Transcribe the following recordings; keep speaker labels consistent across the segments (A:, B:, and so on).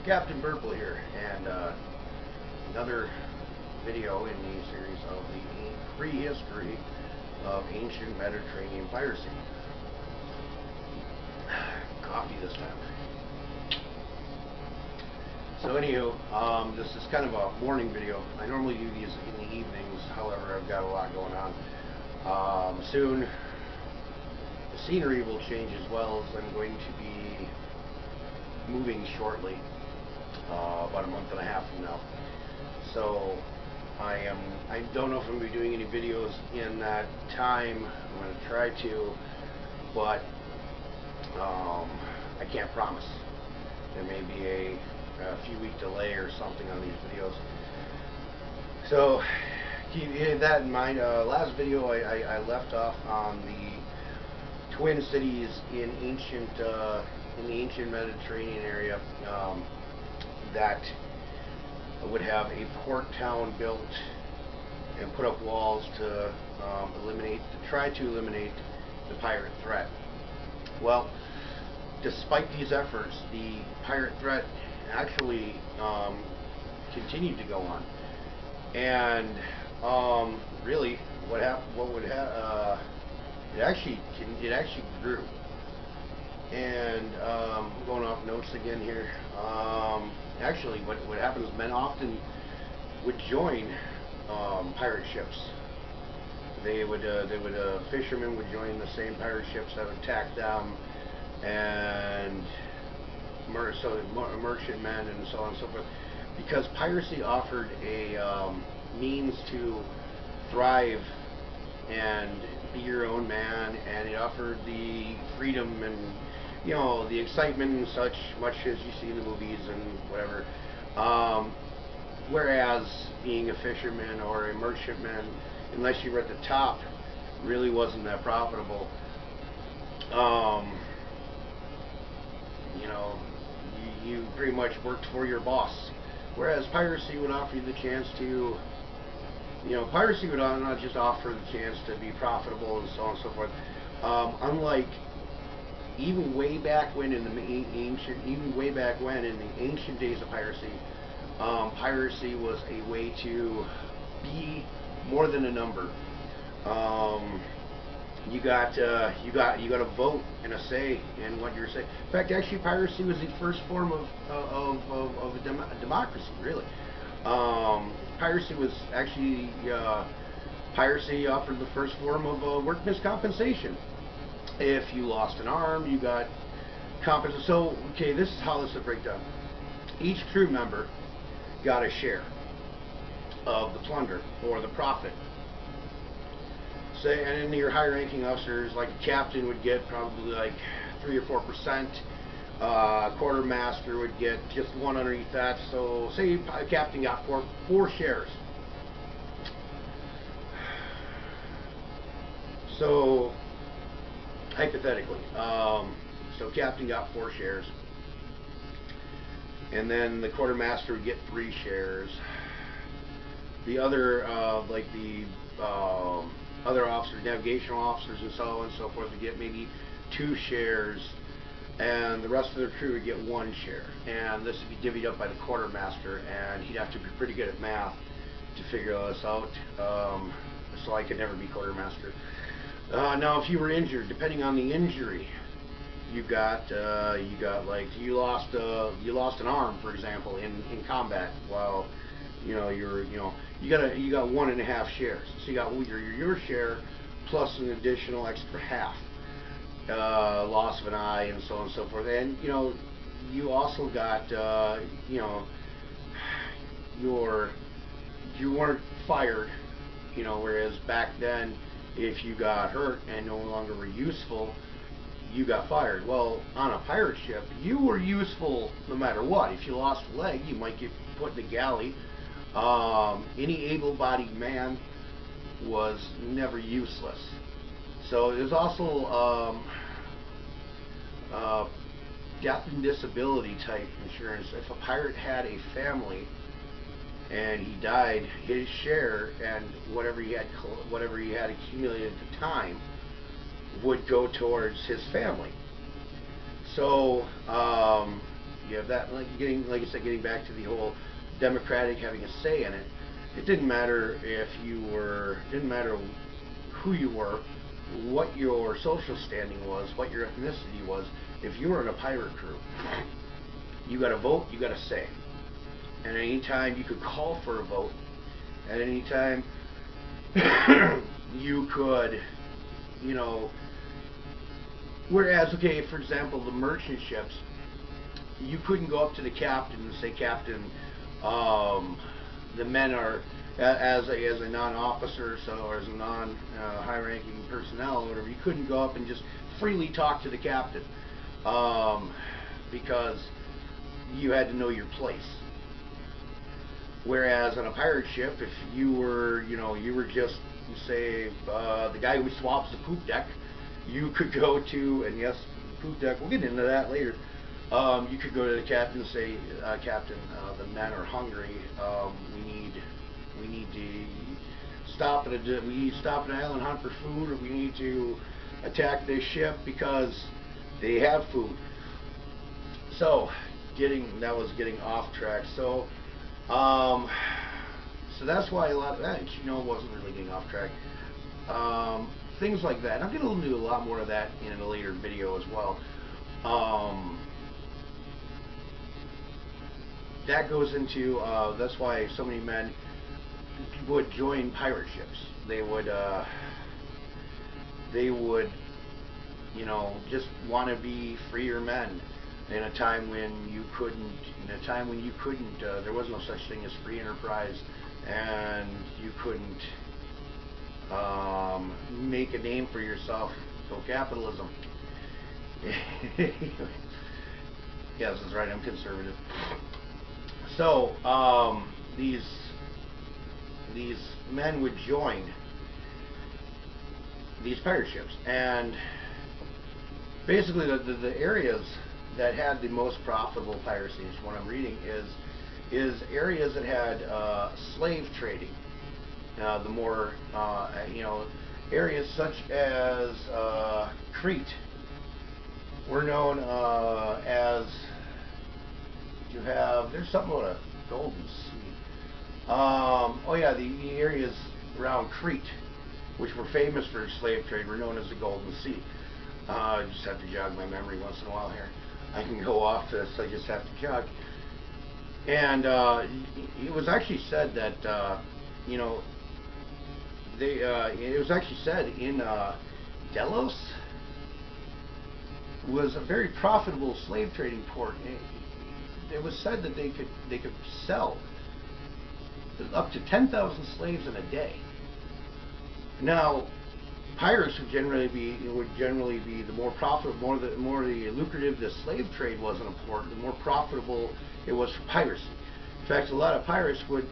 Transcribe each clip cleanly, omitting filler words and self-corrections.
A: Captain Purple here, and another video in the series of the prehistory of ancient Mediterranean piracy. Coffee this time. So anywho, this is kind of a morning video. I normally do these in the evenings, however I've got a lot going on. Soon the scenery will change, as well as I'm going to be moving shortly, about a month and a half from now. So I don't know if I'm going to be doing any videos in that time. I'm going to try to, but I can't promise. There may be a few week delay or something on these videos. So keep that in mind. Last video I left off on the Twin Cities in the ancient Mediterranean area that would have a port town built and put up walls to try to eliminate the pirate threat. Well, despite these efforts, the pirate threat actually continued to go on, and really, it actually grew. And going off notes again here. Actually, what happens is men often would join pirate ships. Fishermen would join the same pirate ships that would attack them, and merchantmen and so on and so forth, because piracy offered a means to thrive and be your own man, and it offered the freedom and the excitement and such, much as you see in the movies and whatever. Whereas being a fisherman or a merchantman, unless you were at the top, really wasn't that profitable. You pretty much worked for your boss. Whereas piracy would offer you the chance to, piracy would not just offer the chance to be profitable and so on and so forth. Unlike even way back when in the ancient days of piracy, piracy was a way to be more than a number. You got a vote and a say in what you're saying. In fact, actually, piracy was the first form of a democracy, really. Piracy was actually piracy offered the first form of workman's compensation. If you lost an arm, you got compensation. So, okay, this is how this would break down. Each crew member got a share of the plunder or the profit. Say, and then your higher-ranking officers, like a captain, would get probably like 3 or 4%. Quartermaster would get just one underneath that. So, say a captain got four shares. So, hypothetically, so captain got 4 shares, and then the quartermaster would get 3 shares. The other, other officers, navigational officers, and so on and so forth, would get maybe 2 shares, and the rest of the crew would get 1 share. And this would be divvied up by the quartermaster, and he'd have to be pretty good at math to figure this out. So I could never be quartermaster. Now, if you were injured, depending on the injury, you lost an arm, for example, in combat. While you got 1.5 shares. So you got your share plus an additional extra half. Loss of an eye and so on and so forth. And you also got you weren't fired. Whereas back then, if you got hurt and no longer were useful, you got fired. Well, on a pirate ship, you were useful no matter what. If you lost a leg, you might get put in the galley. Any able-bodied man was never useless. So there's also death and disability type insurance. If a pirate had a family and he died, his share and whatever he had accumulated at the time would go towards his family. So You have that, like I said, getting back to the whole democratic having a say in it. It didn't matter if you were, didn't matter who you were, what your social standing was, what your ethnicity was. If you were in a pirate crew, you got a vote, you got a say. And any time you could call for a vote, at any time you could, you know, whereas, okay, for example, the merchant ships, you couldn't go up to the captain and say, Captain, the men are, as a non-officer, so, or as a non-high-ranking personnel or whatever, you couldn't go up and just freely talk to the captain, because you had to know your place. Whereas on a pirate ship, if you were, you know, you were just, say, the guy who swaps the poop deck, you could go to, and yes, poop deck, we'll get into that later. You could go to the captain and say, Captain, the men are hungry. We need to stop at an island, hunt for food, or we need to attack this ship because they have food. So, that was getting off track. So, so that's why a lot of that, you know, wasn't really getting off track. Things like that. I'm going to do a lot more of that in a later video as well. That goes into, that's why so many men would join pirate ships. They would, you know, just want to be freer men in a time when you couldn't, there was no such thing as free enterprise, and you couldn't make a name for yourself. So capitalism. Yes, that's right, I'm conservative. So, these men would join these pirate ships, and basically the areas that had the most profitable piracy, is what I'm reading, is areas that had slave trading. The more, you know, areas such as Crete were known as, you have, there's something about a golden sea. Oh yeah, the areas around Crete, which were famous for slave trade, were known as the Golden Sea. I just have to jog my memory once in a while here. I can go off this, I just have to jog. And it was actually said that, you know, it was actually said in Delos was a very profitable slave trading port. It was said that they could sell up to 10,000 slaves in a day. Now, pirates would generally be the more profitable, the more lucrative the slave trade was in a port, the more profitable it was for piracy. In fact, a lot of pirates would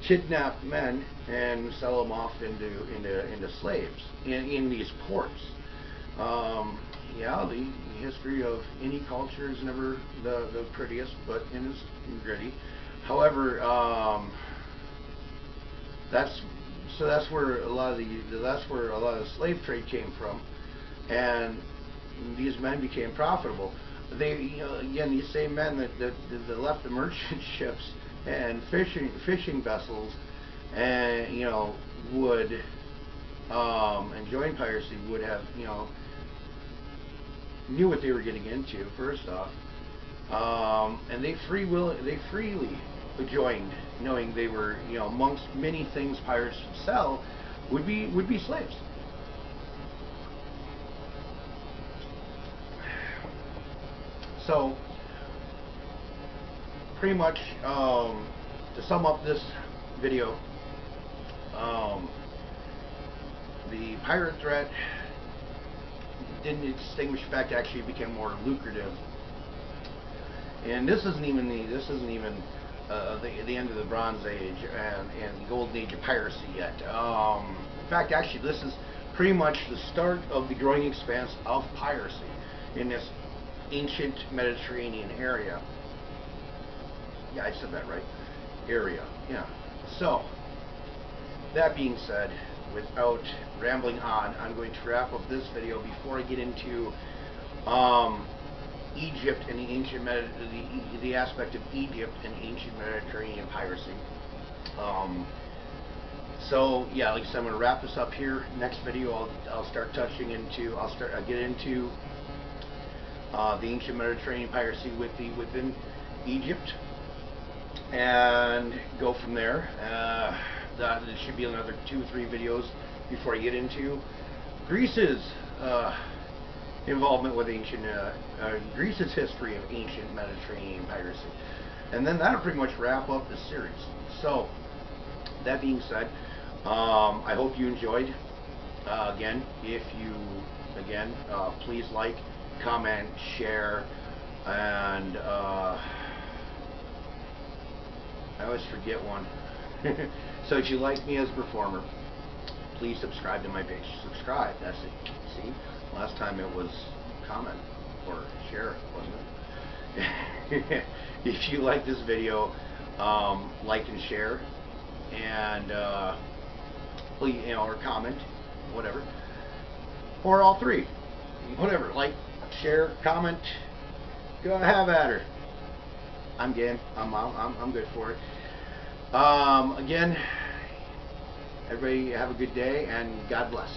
A: kidnap men and sell them off into slaves in these ports. Yeah, the history of any culture is never the prettiest, but it is gritty. However, that's where a lot of the slave trade came from, and these men became profitable. They, you know, again, these same men that left the merchant ships and fishing vessels, and you know, would and join piracy, would have, you know, knew what they were getting into first off, and they freely joined, knowing they were, you know, amongst many things pirates would sell would be slaves. So pretty much, to sum up this video, the pirate threat didn't extinguish. In fact, actually became more lucrative. And this isn't even the end of the Bronze Age and the Golden Age of piracy yet. In fact, actually, this is pretty much the start of the growing expanse of piracy in this ancient Mediterranean area. Yeah, I said that right. Area. Yeah. So, that being said, without rambling on, I'm going to wrap up this video before I get into Egypt and the aspect of Egypt and ancient Mediterranean piracy. So yeah, like I said, I'm going to wrap this up here. Next video, I'll start touching into, I'll get into the ancient Mediterranean piracy within Egypt, and go from there. That it should be another 2 or 3 videos before I get into Greece's involvement with Greece's history of ancient Mediterranean piracy, and then that'll pretty much wrap up the series. So that being said, I hope you enjoyed. Again, if you please like, comment, share, and I always forget one. So if you like me as a performer, please subscribe to my page. Subscribe, that's it. See, last time it was comment or share, wasn't it? If you like this video, like and share, and please, or comment, whatever, or all 3, whatever. Like, share, comment, go have at her. I'm game. I'm good for it. Again, everybody have a good day, and God bless.